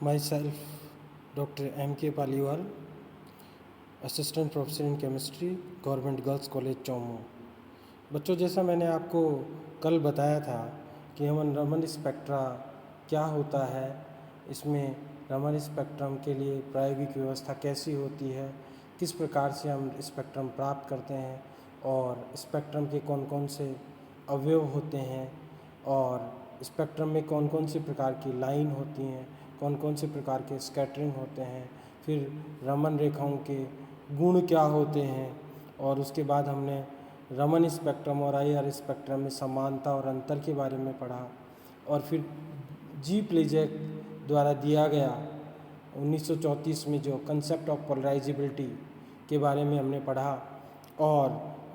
Myself, Dr. M.K. Paliwal, assistant professor in chemistry, government girls college Chomu. बच्चों, जैसा मैंने आपको कल बताया था कि रमन स्पेक्ट्रा क्या होता है, इसमें रमन स्पेक्ट्रम के लिए प्रायोगिक व्यवस्था कैसी होती है, किस प्रकार से हम स्पेक्ट्रम प्राप्त करते हैं और स्पेक्ट्रम के कौन कौन से अवयव होते हैं और स्पेक्ट्रम में कौन कौन से प्रकार की लाइन होती हैं, कौन कौन से प्रकार के स्कैटरिंग होते हैं, फिर रमन रेखाओं के गुण क्या होते हैं, और उसके बाद हमने रमन स्पेक्ट्रम और आईआर स्पेक्ट्रम में समानता और अंतर के बारे में पढ़ा। और फिर जी प्लेजेक द्वारा दिया गया 1934 में जो कंसेप्ट ऑफ पोलराइजेबिलिटी के बारे में हमने पढ़ा और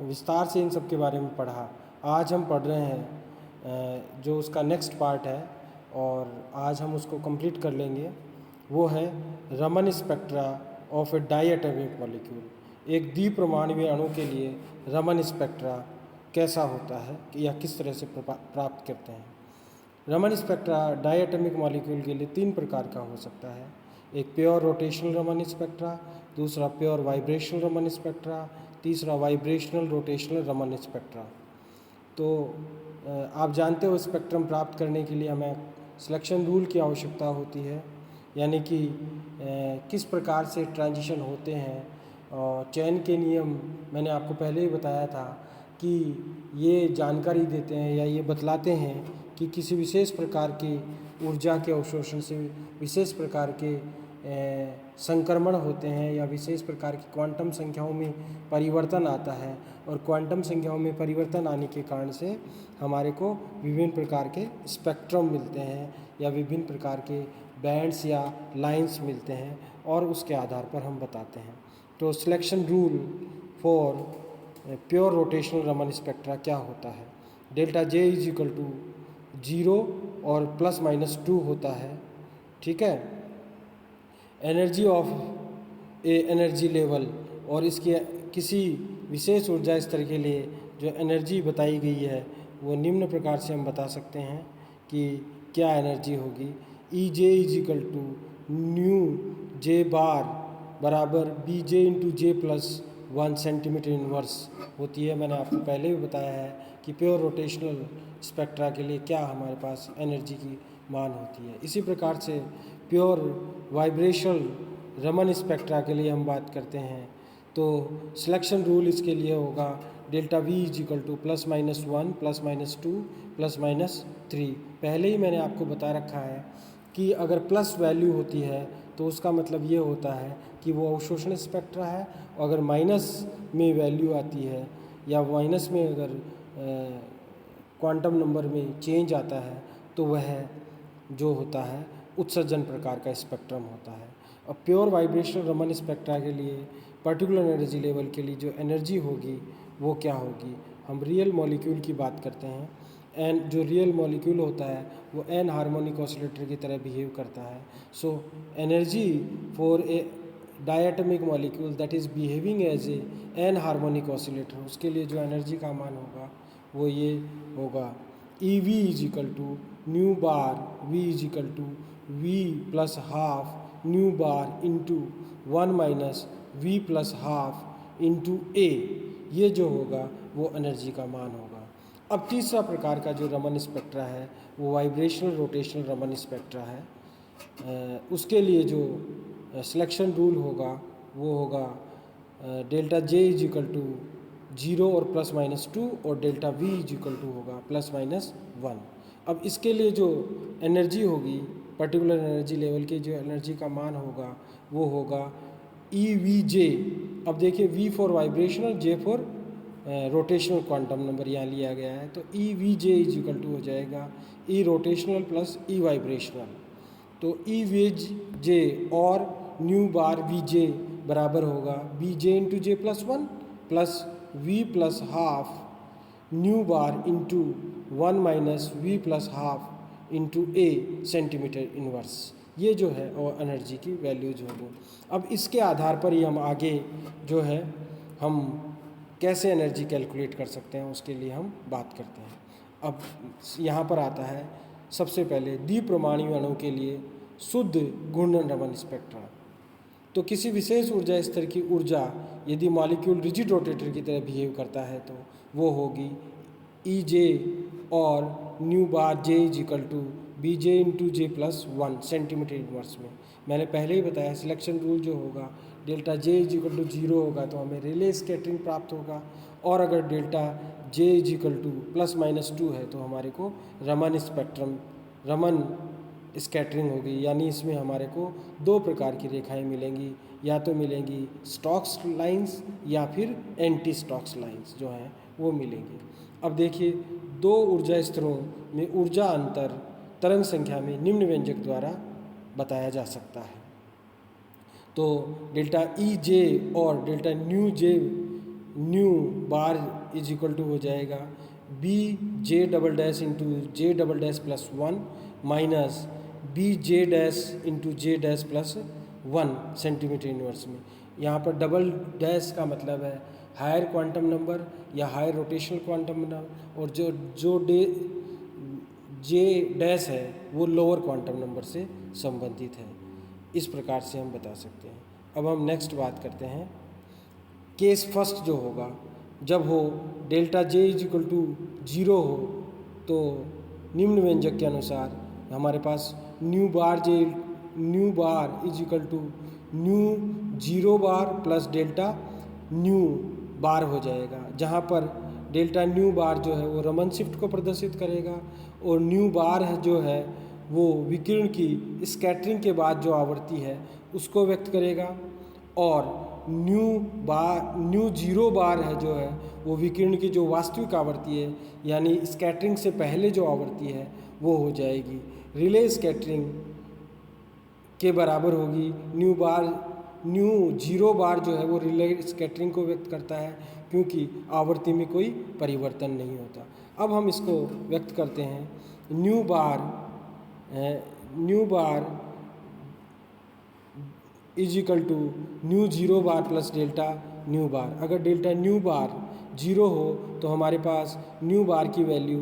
विस्तार से इन सब के बारे में पढ़ा। आज हम पढ़ रहे हैं जो उसका नेक्स्ट पार्ट है और आज हम उसको कंप्लीट कर लेंगे। वो है Raman spectra of A diatomic molecule. एक द्विपरमाणुवीय अणु के लिए रमन स्पेक्ट्रा कैसा होता है या किस तरह से प्राप्त करते हैं। रमन स्पेक्ट्रा डाइएटॉमिक मॉलिक्यूल के लिए 3 प्रकार का हो सकता है। एक प्योर रोटेशनल रमन स्पेक्ट्रा, दूसरा प्योर वाइब्रेशनल रमन स्पेक्ट्रा, तीसरा वाइब्रेशनल रोटेशनल रमन स्पेक्ट्रा। तो आप जानते हो स्पेक्ट्रम प्राप्त करने के लिए हमें सिलेक्शन रूल की आवश्यकता होती है, यानी कि किस प्रकार से ट्रांजिशन होते हैं। और चयन के नियम मैंने आपको पहले ही बताया था कि ये जानकारी देते हैं या ये बतलाते हैं कि किसी विशेष प्रकार की ऊर्जा के अवशोषण से विशेष प्रकार के संक्रमण होते हैं या विशेष प्रकार की क्वांटम संख्याओं में परिवर्तन आता है, और क्वांटम संख्याओं में परिवर्तन आने के कारण से हमारे को विभिन्न प्रकार के स्पेक्ट्रम मिलते हैं या विभिन्न प्रकार के बैंड्स या लाइंस मिलते हैं और उसके आधार पर हम बताते हैं। तो selection rule for pure rotational Raman spectra क्या होता है। Delta J is equal to 0 और ±2 होता है, ठीक है। Energy of a energy level, और इसके किसी विशेष ऊर्जा स्तर के लिए जो एनर्जी बताई गई है वो निम्न प्रकार से हम बता सकते हैं कि क्या एनर्जी होगी। E J is equal to new जे बार बराबर B J into J plus 1 centimetre inverse होती है। मैंने आपको पहले भी बताया है कि प्योर रोटेशनल स्पेक्ट्रा के लिए क्या हमारे पास एनर्जी की मान होती है। इसी प्रकार से प्योर वाइब्रेशनल रमन स्पेक्ट्रा के लिए हम बात करते हैं तो सिलेक्शन रूल इसके लिए होगा delta V is equal to +-1 +-2 +-3। पहले ही मैंने आपको बता रखा है कि अगर प्लस वैल्यू होती है तो उसका मतलब ये होता है कि वो अवशोषण स्पेक्ट्रा है, और अगर माइनस में वैल्यू आती है या माइनस में अगर क्वांटम नंबर में चेंज आता है तो वह जो होता है उत्सर्जन प्रकार का स्पेक्ट्रम होता है। अब प्योर वाइब्रेशनल रमन स्पेक्ट्रा के लिए पर्टिकुलर एनर्जी लेवल के लिए जो एनर्जी होगी वो क्या होगी। हम रियल मॉलिक्यूल की बात करते हैं। एन जो रियल मॉलिक्यूल होता है वो एन हार्मोनिक ऑसिलेटर की तरह बिहेव करता है। So energy for a diatomic molecule that is behaving as a anharmonic oscillator, उसके लिए जो एनर्जी का मान होगा वो ये होगा E we is equal to nu bar v is equal to we plus half nu bar into 1 - we plus half into a. ये जो होगा वो एनर्जी का मान होगा। अब तीसरा प्रकार का जो रमन स्पेक्ट्रा है वो वाइब्रेशनल रोटेशनल रमन स्पेक्ट्रा है। उसके लिए जो सिलेक्शन रूल होगा वो होगा delta J is equal to 0 और +-2 और delta V is equal to होगा +-1। अब इसके लिए जो एनर्जी होगी पर्टिकुलर एनर्जी लेवल की जो एनर्जी का मान होगा वो होगा ई वी जे। अब देखिए V for vibrational, J for rotational quantum number यहाँ लिया गया है, तो E V J is equal to हो जाएगा E rotational plus E vibrational. तो ई वी जे और न्यू बार वी जे बराबर होगा B J into J +1 plus V plus half nu bar into 1 - we plus half into A centimetre inverse. ये जो है और एनर्जी की वैल्यूज होगी। अब इसके आधार पर ही हम आगे जो है हम कैसे एनर्जी कैलकुलेट कर सकते हैं उसके लिए हम बात करते हैं। अब यहाँ पर आता है सबसे पहले द्विपरमाणु अणु के लिए शुद्ध घूर्णन रमन स्पेक्ट्रा। तो किसी विशेष ऊर्जा स्तर की ऊर्जा यदि मॉलिक्यूल रिजिड रोटेटर की तरह बिहेव करता है तो वो होगी ई जे और nu bar J is equal to B J into J plus 1 centimetre inverse में। मैंने पहले ही बताया सिलेक्शन रूल जो होगा delta J is equal to 0 होगा तो हमें रिले स्कैटरिंग प्राप्त होगा, और अगर delta J is equal to ±2 है तो हमारे को रमन स्पेक्ट्रम रमन स्कैटरिंग होगी। यानी इसमें हमारे को दो प्रकार की रेखाएं मिलेंगी, या तो मिलेंगी स्टोक्स लाइंस या फिर एंटी स्टोक्स लाइंस जो हैं वो मिलेंगी। अब देखिए दो ऊर्जा स्तरों में ऊर्जा अंतर तरंग संख्या में निम्न व्यंजक द्वारा बताया जा सकता है। तो डेल्टा ई जे और delta nu bar is equal to हो जाएगा B J double dash into J double dash plus 1 minus B J dash into J dash plus 1 centimetre inverse में। यहाँ पर डबल डैश का मतलब है हायर क्वांटम नंबर या हायर रोटेशनल क्वांटम नंबर, और जो जे डैश है वो लोअर क्वांटम नंबर से संबंधित है। इस प्रकार से हम बता सकते हैं। अब हम नेक्स्ट बात करते हैं। केस फर्स्ट जो होगा जब हो delta J is equal to 0 हो तो निम्न व्यंजक के अनुसार हमारे पास nu bar is equal to nu 0 bar plus delta nu bar हो जाएगा, जहाँ पर डेल्टा न्यू बार जो है वो रमन शिफ्ट को प्रदर्शित करेगा और न्यू बार है जो है वो विकिरण की स्कैटरिंग के बाद जो आवृत्ति है उसको व्यक्त करेगा, और न्यू 0 बार है जो है वो विकिरण की जो वास्तविक आवृत्ति है यानी स्कैटरिंग से पहले जो आवृत्ति है वो हो जाएगी रिले स्कैटरिंग के बराबर होगी। न्यू 0 बार जो है वो रिले स्कैटरिंग को व्यक्त करता है क्योंकि आवृत्ति में कोई परिवर्तन नहीं होता। अब हम इसको व्यक्त करते हैं nu bar is equal to nu 0 bar plus delta nu bar. अगर डेल्टा न्यू बार 0 हो तो हमारे पास न्यू बार की वैल्यू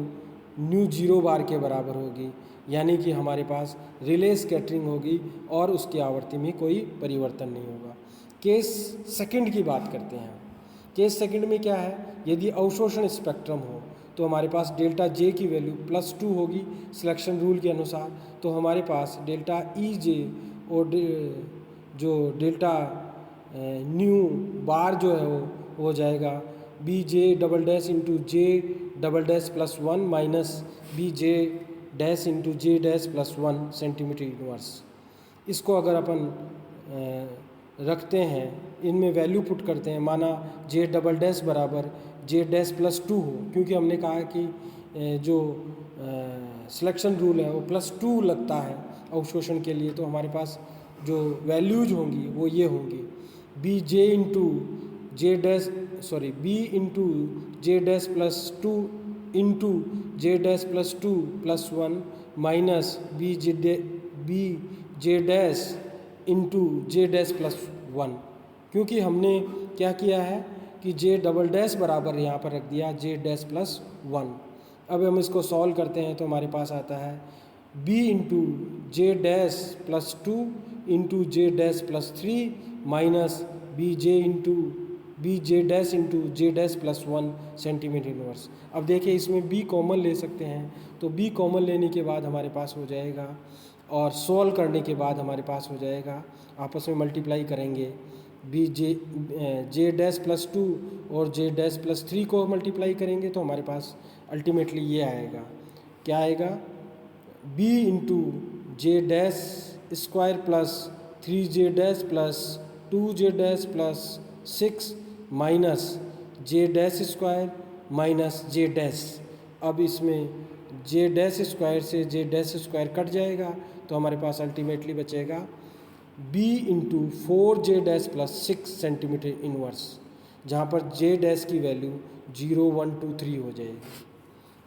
न्यू 0 बार के बराबर होगी, यानी कि हमारे पास रिले स्कैटरिंग होगी और उसकी आवृत्ति में कोई परिवर्तन नहीं होगा। केस सेकंड की बात करते हैं। केस सेकंड में क्या है, यदि अवशोषण स्पेक्ट्रम हो तो हमारे पास डेल्टा जे की वैल्यू +2 होगी सिलेक्शन रूल के अनुसार, तो हमारे पास डेल्टा ई जे और जो डेल्टा न्यू बार जो है वो हो जाएगा B J double dash into J double dash plus 1 minus B J dash into J dash plus 1 centimetre inverse. इसको अगर अपन रखते हैं, इनमें वैल्यू पुट करते हैं, माना जे डबल डैश बराबर जे डैश +2 हो, क्योंकि हमने कहा कि जो सिलेक्शन रूल है वो +2 लगता है अवशोषण के लिए, तो हमारे पास जो वैल्यूज होंगी वो ये होंगी B into J dash +2 into J dash +2 plus 1 minus B J dash into J dash +1। क्योंकि हमने क्या किया है कि जे डबल डैश बराबर यहाँ पर रख दिया जे डैश +1। अब हम इसको सॉल्व करते हैं तो हमारे पास आता है B into J dash +2 into J dash +3 minus B J dash into J dash +1 centimetre inverse. अब देखिए इसमें बी कॉमन ले सकते हैं, तो बी कॉमन लेने के बाद हमारे पास हो जाएगा, और सॉल्व करने के बाद हमारे पास हो जाएगा, आपस में मल्टीप्लाई करेंगे बी जे डैश +2 और जे डैश +3 को मल्टीप्लाई करेंगे तो हमारे पास अल्टीमेटली ये आएगा, क्या आएगा, B into J dash square plus 3जे डैश प्लस 2जे dash plus 6 minus J dash square minus J dash. अब इसमें जे डैश स्क्वायर से जे डैश स्क्वायर कट जाएगा तो हमारे पास अल्टीमेटली बचेगा बी इंटू 4जे डैश +6 सेंटीमीटर इनवर्स, जहाँ पर जे डैश की वैल्यू 0, 1, 2, 3 हो जाएगी।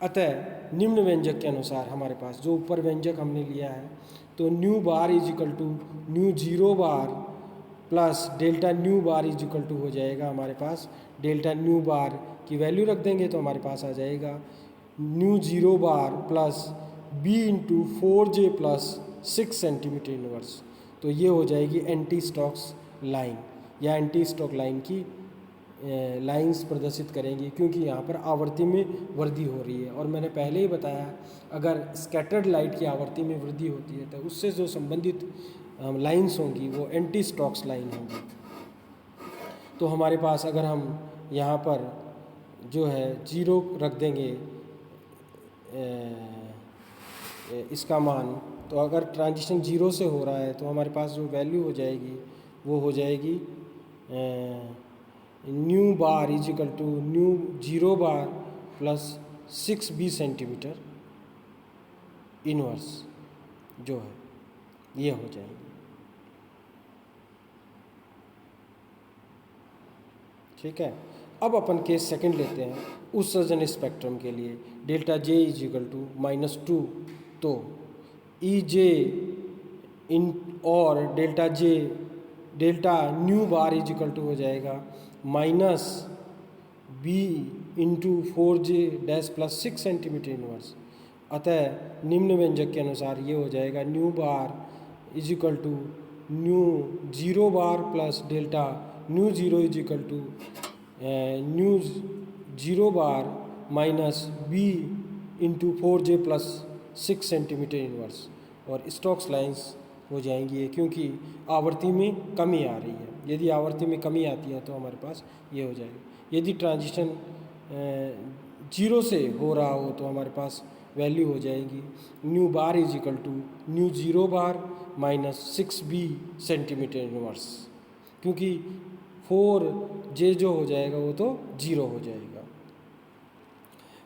अतः निम्न व्यंजक के अनुसार हमारे पास जो ऊपर व्यंजक हमने लिया है, तो nu bar is equal to nu 0 bar plus delta nu bar is equal to हो जाएगा हमारे पास डेल्टा न्यू बार की वैल्यू रख देंगे तो हमारे पास आ जाएगा nu 0 bar plus B into 4जे प्लस 6 सेंटीमीटर इनवर्स। तो ये हो जाएगी एंटी स्टोक्स लाइन, या एंटी स्टोक लाइन की लाइंस प्रदर्शित करेंगी, क्योंकि यहाँ पर आवर्ती में वृद्धि हो रही है। और मैंने पहले ही बताया, अगर स्कैटर्ड लाइट की आवर्ती में वृद्धि होती है तो उससे जो संबंधित लाइंस होंगी वो एंटी स्टोक्स लाइन होंगी। तो हमारे पास अगर हम यहाँ पर जो है 0 रख देंगे इसका मान, तो अगर ट्रांजिशन 0 से हो रहा है तो हमारे पास जो वैल्यू हो जाएगी वो हो जाएगी nu bar is equal to nu 0 bar plus 6b centimetre inverse जो है ये हो जाएगी। ठीक है, अब अपन केस सेकंड लेते हैं उत्सर्जन स्पेक्ट्रम के लिए। Delta J is equal to -2, तो ई जे इन और delta nu bar is equal to हो जाएगा -b into 4j dash plus 6 centimetre inverse. अतः निम्न व्यंजक के अनुसार ये हो जाएगा nu bar is equal to nu 0 bar plus delta nu 0 is equal to nu 0 bar minus b into 4j plus 6 centimetre inverse. और स्टोक्स लाइंस हो जाएंगी ये, क्योंकि आवर्ती में कमी आ रही है। यदि आवर्ती में कमी आती है तो हमारे पास ये हो जाएगा। यदि ट्रांजिशन 0 से हो रहा हो तो हमारे पास वैल्यू हो जाएगी nu bar is equal to nu 0 bar minus 6b centimetre inverse, क्योंकि 4j जो हो जाएगा वो तो 0 हो जाएगा,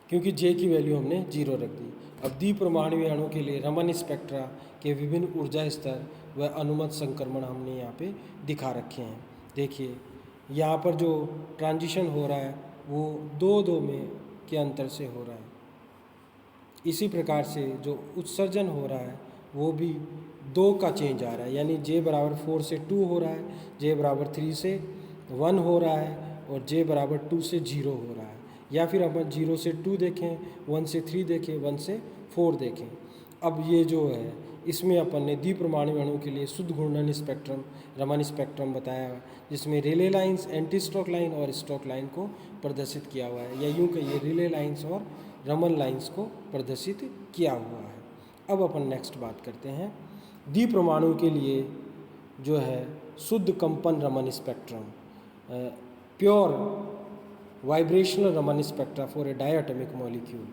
क्योंकि j की वैल्यू हमने 0 रख दी। अब द्विपरमाणु अणु के लिए रमन स्पेक्ट्रा के विभिन्न ऊर्जा स्तर व अनुमत संक्रमण हमने यहाँ पे दिखा रखे हैं। देखिए यहाँ पर जो ट्रांजिशन हो रहा है वो 2-2 में के अंतर से हो रहा है। इसी प्रकार से जो उत्सर्जन हो रहा है वो भी 2 का चेंज आ रहा है, यानी j बराबर 4 से 2 हो रहा है, j बराबर 3 से 1 हो रहा है और j बराबर 2 से 0 हो रहा है। या फिर अपन 0 से 2 देखें, 1 से 3 देखें, 1 से 4 देखें। अब ये जो है इसमें अपन ने द्विपरमाणु अणु के लिए शुद्ध घूर्णन स्पेक्ट्रम रमन स्पेक्ट्रम बताया, जिसमें Rayleigh lines, anti Stoke line और स्टोक लाइन को प्रदर्शित किया हुआ है, या यूँ कहिए रिले लाइंस और रमन लाइंस को प्रदर्शित किया हुआ है। अब अपन नेक्स्ट बात करते हैं द्विपरमाणु के लिए जो है शुद्ध कंपन Raman spectrum, pure vibrational Raman spectra for a diatomic molecule.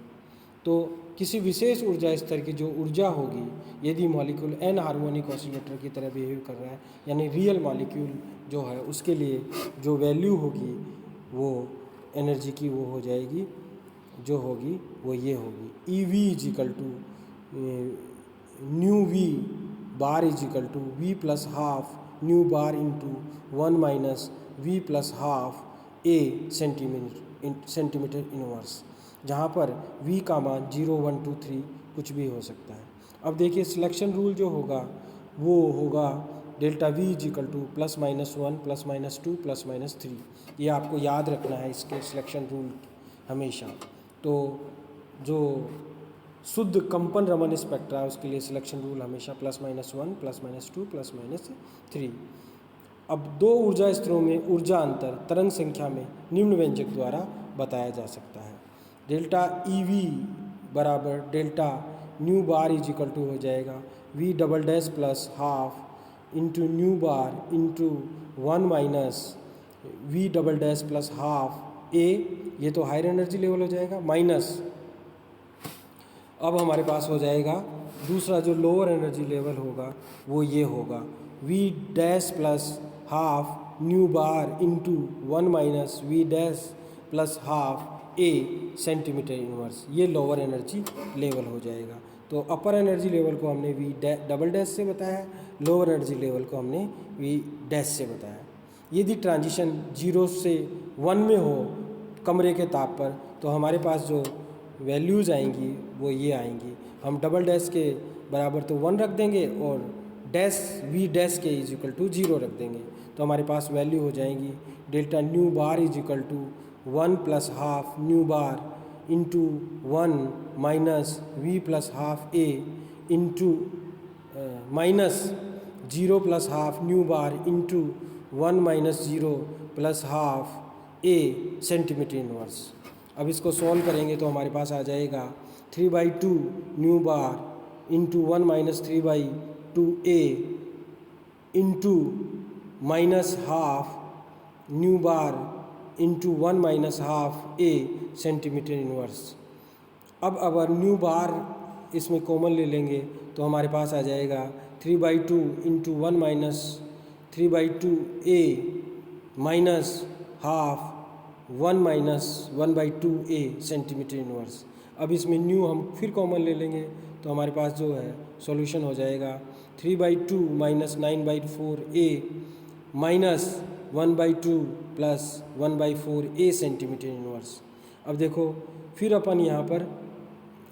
तो किसी विशेष ऊर्जा स्तर की जो ऊर्जा होगी, यदि मॉलिक्यूल एन हार्मोनिक ऑसिलेटर की तरह बिहेव कर रहा है, यानी रियल मॉलिक्यूल जो है उसके लिए जो वैल्यू होगी वो एनर्जी की वो हो जाएगी, जो होगी वो ये होगी E we is equal to nu V bar is equal to we plus half nu bar into 1 minus V plus half A centimetre inverse, जहाँ पर v का मान 0, 1, 2, 3 कुछ भी हो सकता है। अब देखिए सिलेक्शन रूल जो होगा वो होगा delta v is equal to +-1 +-2 +-3। ये आपको याद रखना है इसके सिलेक्शन रूल हमेशा। तो जो शुद्ध कंपन रमन स्पेक्ट्रा है उसके लिए सिलेक्शन रूल हमेशा +-1 +-2 +-3। अब 2 ऊर्जा स्तरों में ऊर्जा अंतर तरंग संख्या में निम्न व्यंजक द्वारा बताया जा सकता है। डेल्टा ई वी बराबर delta nu bar is equal to हो जाएगा v double dash plus half into nu bar into 1 minus v double dash plus half a, ये तो हायर एनर्जी लेवल हो जाएगा, माइनस अब हमारे पास हो जाएगा दूसरा जो लोअर एनर्जी लेवल होगा वो ये होगा V dash plus half nu bar into 1 minus we dash plus half A centimetre inverse. ये लोअर एनर्जी लेवल हो जाएगा। तो अपर एनर्जी लेवल को हमने वी डबल डैश से बताया, लोअर एनर्जी लेवल को हमने वी डैश से बताया। यदि ट्रांजिशन 0 से 1 में हो कमरे के ताप पर तो हमारे पास जो वैल्यूज़ आएंगी वो ये आएंगी। हम डबल डैश के बराबर तो 1 रख देंगे और डैश वी डैश के इज इक्वल टू 0 रख देंगे, तो हमारे पास वैल्यू हो जाएंगी delta nu bar is equal to 1 plus half nu bar into 1 minus V plus half A into minus 0 plus half nu bar into 1 minus 0 plus half A centimetre inverse. अब इसको solve करेंगे तो हमारे पास आ जाएगा 3/2 new bar into 1 minus 3/2 A into minus half nu bar into 1 minus half A centimetre inverse. अब अगर न्यू बार इसमें कॉमन ले लेंगे तो हमारे पास आ जाएगा 3/2 इंटू 1 माइनस 3/2 ए माइनस हाफ 1 माइनस 1/2 ए सेंटीमीटर इनवर्स। अब इसमें न्यू हम फिर कॉमन ले लेंगे तो हमारे पास जो है सॉल्यूशन हो जाएगा 3/2 minus 9/4 A minus 1/2 plus 1/4 A centimetre inverse. अब देखो फिर अपन यहाँ पर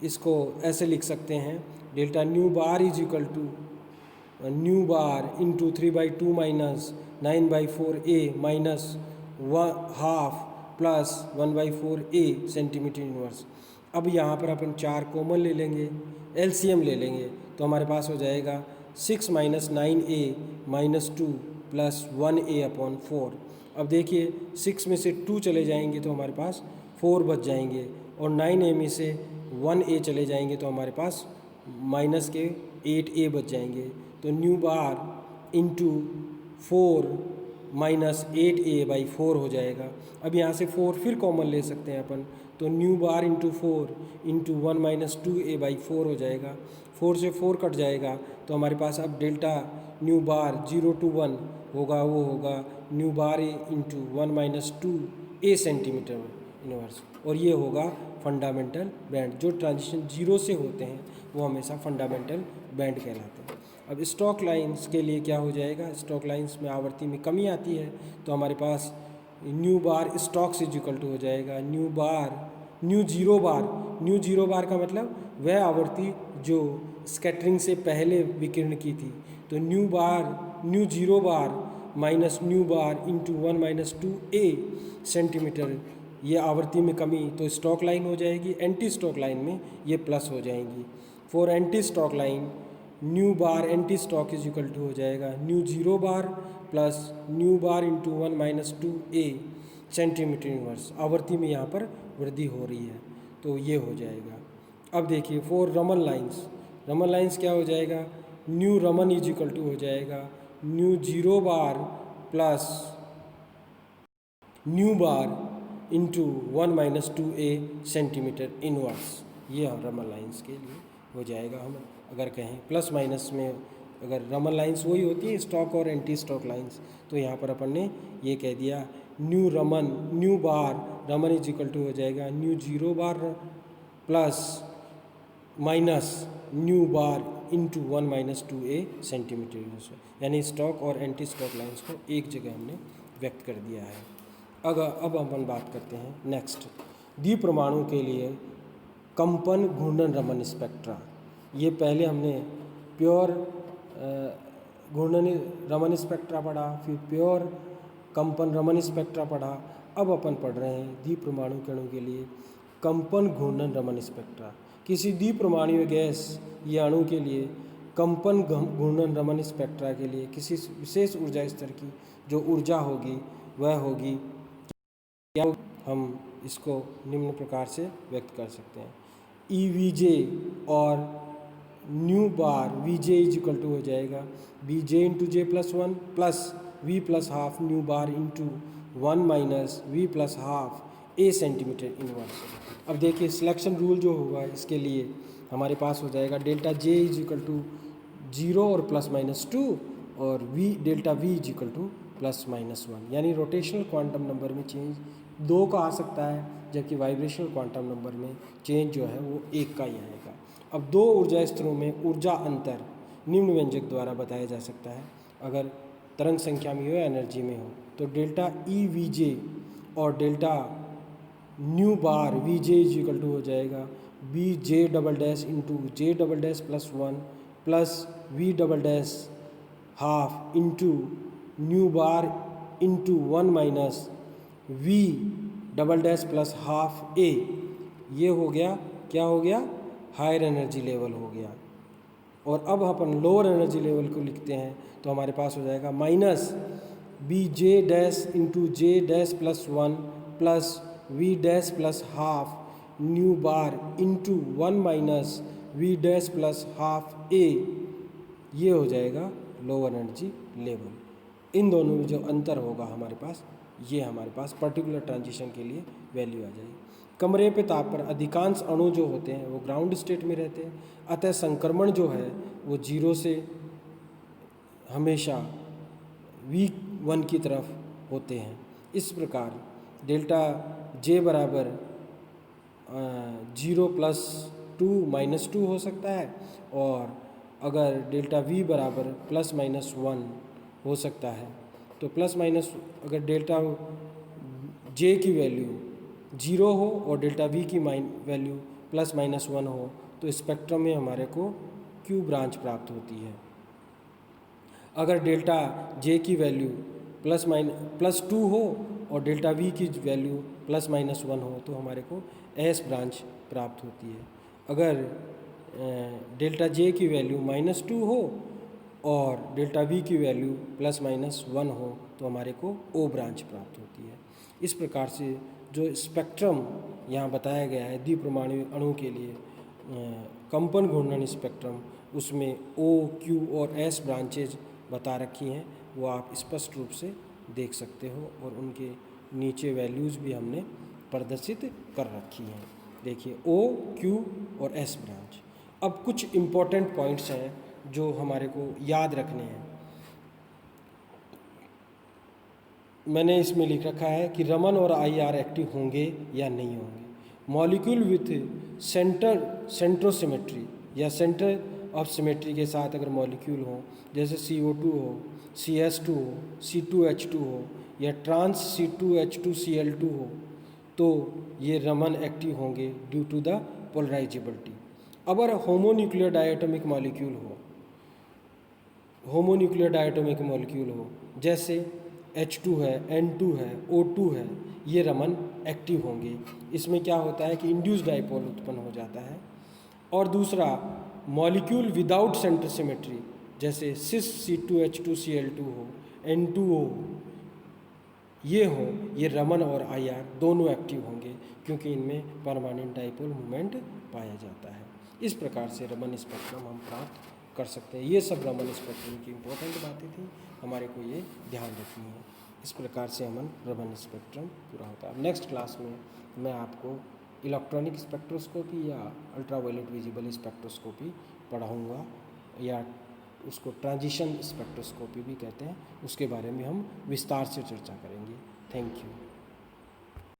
इसको ऐसे लिख सकते हैं, delta nu bar is equal to nu bar into 3/2 minus 9/4 A minus half plus 1/4 A centimetre inverse. अब यहाँ पर अपन 4 कॉमन ले लेंगे, एलसीएम ले लेंगे तो हमारे पास हो जाएगा 6 minus 9a minus 2 plus 1a upon 4। अब देखिए 6 में से 2 चले जाएंगे तो हमारे पास 4 बच जाएंगे और 9a में से 1a चले जाएंगे तो हमारे पास माइनस के 8a बच जाएंगे। तो nu bar into 4 minus 8a/4 हो जाएगा। अब यहाँ से 4 फिर कॉमन ले सकते हैं अपन, तो nu bar into 4 into 1 minus 2a/4 हो जाएगा। 4 से 4 कट जाएगा तो हमारे पास अब डेल्टा न्यू बार 0 to 1 होगा, वो होगा nu bar into 1 minus 2a centimetre inverse. और ये होगा फंडामेंटल बैंड। जो ट्रांजिशन 0 से होते हैं वो हमेशा फंडामेंटल बैंड कहलाते हैं। अब स्टॉक लाइंस के लिए क्या हो जाएगा, स्टॉक लाइंस में आवर्ती में कमी आती है तो हमारे पास न्यू बार स्टॉक से इक्वल टू हो जाएगा न्यू जीरो बार का मतलब वह आवर्ती जो स्कैटरिंग से पहले विकिरण की थी। तो न्यू जीरो बार minus nu bar into 1 minus 2a centimetre, ये आवर्ती में कमी तो स्टॉक लाइन हो जाएगी। एंटी स्टॉक लाइन में ये प्लस हो जाएंगी। For anti stock line nu bar anti stock is equal to हो जाएगा nu zero bar plus nu bar into 1 minus 2a centimetre inverse. आवर्ती में यहाँ पर वृद्धि हो रही है तो ये हो जाएगा। अब देखिए फॉर रमन लाइंस क्या हो जाएगा, nu Raman is equal to हो जाएगा nu zero bar plus nu bar into 1 minus 2a centimetre inverse. ये रमन लाइंस के लिए हो जाएगा। हम अगर कहें प्लस माइनस में अगर रमन लाइंस वही होती है स्टॉक और एंटी स्टॉक लाइंस, तो यहाँ पर अपन ने ये कह दिया nu bar Raman is equal to हो जाएगा nu zero bar plus minus nu bar into 1 minus 2a centimetre inverse. यानी स्टॉक और एंटी स्टॉक लाइंस को एक जगह हमने व्यक्त कर दिया है। अब अपन बात करते हैं नेक्स्ट द्विपरमाणु के लिए कंपन घूर्णन रमन स्पेक्ट्रा। ये पहले हमने प्योर घूर्णन रमन स्पेक्ट्रा पढ़ा, फिर प्योर कंपन रमन स्पेक्ट्रा पढ़ा। अब अपन पढ़ रहे हैं द्विपरमाणु कणों के लिए कंपन घूर्णन रमन स्पेक्ट्रा। किसी द्विपरमाणु गैस या अणु के लिए कंपन घूर्णन रमन स्पेक्ट्रा के लिए किसी विशेष ऊर्जा स्तर की जो ऊर्जा होगी वह होगी क्या, हम इसको निम्न प्रकार से व्यक्त कर सकते हैं EVJ और nu bar VJ is equal to हो जाएगा BJ into J plus 1 plus V plus half nu bar into 1 minus V plus half A centimetre inverse. अब देखिए सिलेक्शन रूल जो होगा इसके लिए हमारे पास हो जाएगा delta J is equal to 0 और प्लस माइनस 2 और delta V is equal to plus minus 1। यानी रोटेशनल क्वांटम नंबर में चेंज 2 का आ सकता है जबकि वाइब्रेशनल क्वांटम नंबर में चेंज जो है वो 1 का ही आएगा। अब 2 ऊर्जा स्तरों में ऊर्जा अंतर निम्न व्यंजक द्वारा बताया जा सकता है। अगर तरंग संख्या में हो या एनर्जी में हो तो डेल्टा EVJ और delta nu bar VJ is equal to हो जाएगा BJ double dash into J double dash plus 1 plus V double dash half into nu bar into 1 minus V double dash plus half A। ये हो गया, क्या हो गया, higher energy level हो गया। और अब अपन लोअर एनर्जी लेवल को लिखते हैं तो हमारे पास हो जाएगा minus B J dash into J dash plus one plus v dash plus half nu bar into one minus we dash plus half a, ये हो जाएगा लोअर एनर्जी लेवल। इन दोनों में जो अंतर होगा हमारे पास, ये हमारे पास पर्टिकुलर ट्रांजिशन के लिए वैल्यू आ जाएगी। कमरे पे ताप पर अधिकांश अणु जो होते हैं वो ग्राउंड स्टेट में रहते हैं, अतः संक्रमण जो है वो जीरो से हमेशा V1 की तरफ होते हैं। इस प्रकार डेल्टा J बराबर 0 प्लस 2 माइनस 2 हो सकता है, और अगर डेल्टा V बराबर प्लस माइनस 1 हो सकता है। तो प्लस माइनस अगर डेल्टा J की वैल्यू 0 हो और डेल्टा V की वैल्यू प्लस माइनस 1 हो तो स्पेक्ट्रम में हमारे को Q ब्रांच प्राप्त होती है। अगर डेल्टा J की वैल्यू प्लस 2 हो और डेल्टा V की वैल्यू प्लस माइनस 1 हो तो हमारे को S ब्रांच प्राप्त होती है। अगर डेल्टा J की वैल्यू माइनस 2 हो और डेल्टा V की वैल्यू प्लस माइनस 1 हो तो हमारे को O ब्रांच प्राप्त होती है। इस प्रकार से जो स्पेक्ट्रम यहाँ बताया गया है द्विपरमाणु अणु के लिए कंपन घूर्णन स्पेक्ट्रम, उसमें O, Q और S ब्रांचेज बता रखी हैं, वो आप स्पष्ट रूप से देख सकते हो और उनके नीचे वैल्यूज़ भी हमने प्रदर्शित कर रखी हैं। देखिए O, Q और S ब्रांच। अब कुछ इम्पोर्टेंट पॉइंट्स हैं जो हमारे को याद रखने हैं। मैंने इसमें लिख रखा है कि रमन और IR एक्टिव होंगे या नहीं होंगे। मॉलिक्यूल विथ सेंट्रोसिमेट्री या सेंटर ऑफ सिमेट्री के साथ अगर मॉलिक्यूल हो, जैसे CO2 हो, CS2 हो, C2H2 हो या ट्रांस C2H2Cl2 हो, तो ये रमन एक्टिव होंगे ड्यू टू द पोलराइजेबिलिटी। अगर होमोन्यूक्लियर डायटोमिक मॉलिक्यूल हो जैसे H2 है, N2 है, O2 है, ये रमन एक्टिव होंगे। इसमें क्या होता है कि इंड्यूस डाइपोल उत्पन्न हो जाता है। और दूसरा, मॉलिक्यूल विदाउट सेंटर सिमेट्री जैसे सिस C2H2Cl2 हो, N2O ये रमन और IR दोनों एक्टिव होंगे क्योंकि इनमें परमानेंट डाइपोल मूवमेंट पाया जाता है। इस प्रकार से रमन स्पेक्ट्रम हम प्राप्त कर सकते हैं। ये सब रमन स्पेक्ट्रम की इम्पोर्टेंट बातें थी, हमारे को ये ध्यान रखनी है। इस प्रकार से रमन स्पेक्ट्रम पूरा होता है। नेक्स्ट क्लास में मैं आपको इलेक्ट्रॉनिक स्पेक्ट्रोस्कोपी या अल्ट्रावायलेट विजिबल स्पेक्ट्रोस्कोपी पढ़ाऊँगा, या उसको ट्रांजिशन स्पेक्ट्रोस्कोपी भी कहते हैं, उसके बारे में हम विस्तार से चर्चा करेंगे। Thank you.